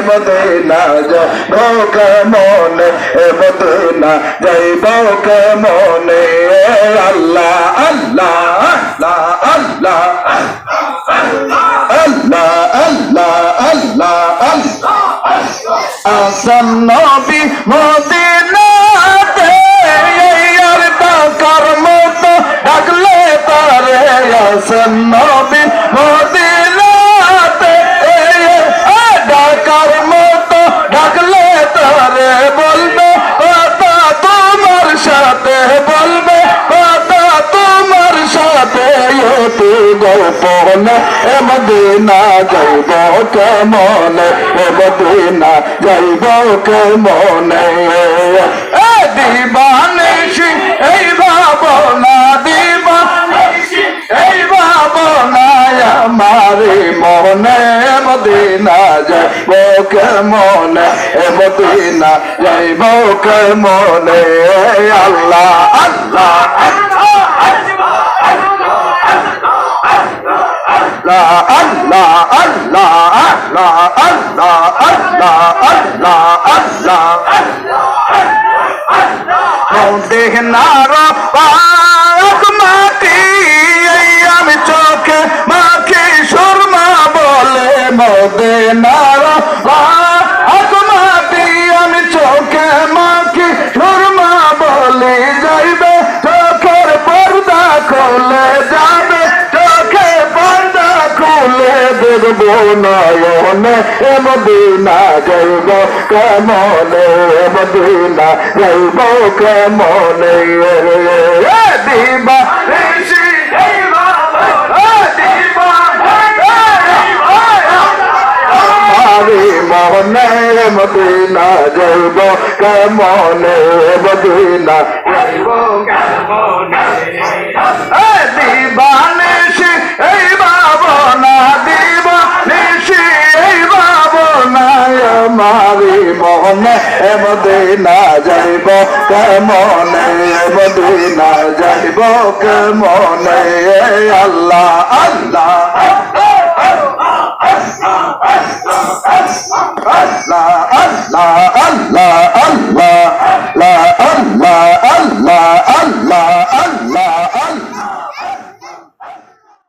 Medina যাইব কেমনে Medina যাইব কেমনে আল্লাহ আল্লাহ আল্লাহ আল্লাহ আল্লাহ আল্লাহ আল্লাহ আল্লাহ আসন নবী মদিনাতে আর ডাকার মতো ডাকলে তারে আসন নবী মদিনাতে ডাকার মতো ডাকলে তারে বলবে কথা তোমার সাথে বলবে কথা তোমার সাথে অতি গোপনে মদিনা যাইব কেমনে মদিনা যাইব কেমনে দিবানিশি এই ভাবনা দিবানিশি এই ভাবনা আমারি মনে মদিনা যাইব কেমনে মদিনা যাইব কেমনে আল্লাহ আল্লাহ Allah, Allah, Allah, Allah, Allah, Allah, Allah, Allah. Dehnara paak mati, ami chokhe makhi shurma bole modenara paak mati, ami chokhe makhi shurma bole jaibe chokhar porda khole jabe দেখবো নয়নে Medina যাইব কেমনে Medina যাইব কেমনে দিবা মনে Medina যাইব কেমনে মদিনা যাইব কেমনে দিবানিশি এই ভাবনা দিবানিশি এই ভাবনা আমারি মনে মদিনা যাইব কেমনে মদিনা যাইব কেমনে আল্লাহ আল্লাহ আল্লাহ আল্লাহ আল্লাহ